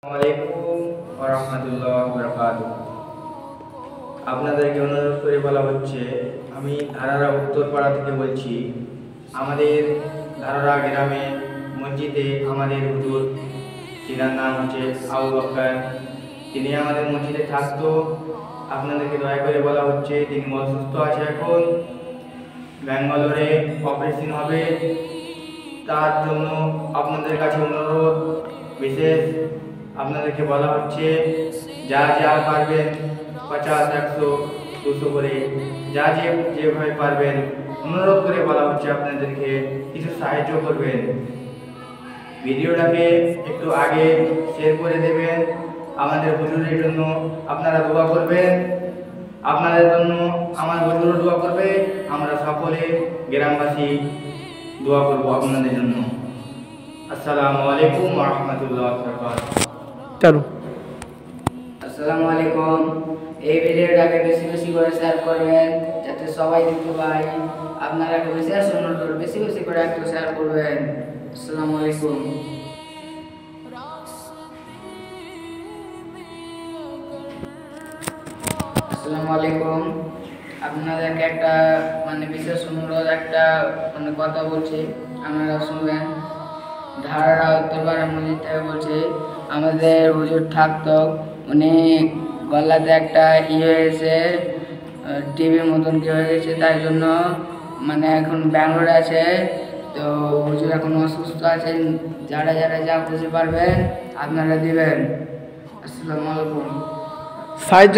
আসসালামু আলাইকুম ওয়া রাহমাতুল্লাহি ওয়া বারাকাতুহু। আপনাদেরকে অনুরোধ করে বলা হচ্ছে, আমি ধারারা উত্তরপাড়া থেকে বলছি। আমাদের ধারারা গ্রামে মসজিদে আমাদের হুজুর, তিনার নাম হচ্ছে আবু বকর, তিনি আমাদের মসজিদে থাকতো। আপনাদেরকে দয়া করে বলা হচ্ছে, তিনি অসুস্থ আছে, এখন ব্যাঙ্গালোরে অপারেশন হবে। তার জন্য আপনাদের কাছে অনুরোধ বিশেষ, আপনাদেরকে বলা হচ্ছে যা যা পারবেন 50, 100, 200 করে যা যেভাবে পারবেন অনুরোধ করে বলা হচ্ছে আপনাদেরকে কিছু সাহায্য করবেন। ভিডিওটাকে একটু আগে শেয়ার করে দেবেন। আমাদের হুজুরের জন্য আপনারা দোয়া করবেন, আপনাদের জন্য আমার হুজুর দোয়া করবে, আমরা সকলে গ্রামবাসী দোয়া করব আপনাদের জন্য। আসসালামু আলাইকুম ওয়া রাহমাতুল্লাহি ওয়া বারাকাতুহু। চলো। আসসালামু আলাইকুম। এই ভিডিওটাকে বেশি বেশি করে শেয়ার করবেন যাতে সবাই দেখতে পায়। আপনারা একটু বিশেষ অনুরোধ, বেশি বেশি করে একটু শেয়ার করবেন। আসসালামু আলাইকুম। আসসালামু আলাইকুম। আপনাদেরকে একটা বিশেষ অনুরোধ, একটা কথা বলছি, আপনারা শুনবেন। ধারারা উত্তরপাড়া মসজিদ থেকে বলছি। আমাদের হুজুর থাকতো, উনি গলাতে একটা হয়েছে, টিভির মতন কি হয়ে গেছে, তাই জন্য এখন ব্যাঙ্গালোরে আছে। তো হুজুর এখন অসুস্থ আছেন। যারা যারা যা বুঝতে পারবেন আপনারা দিবেন। আসসালামু আলাইকুম। সাহায্য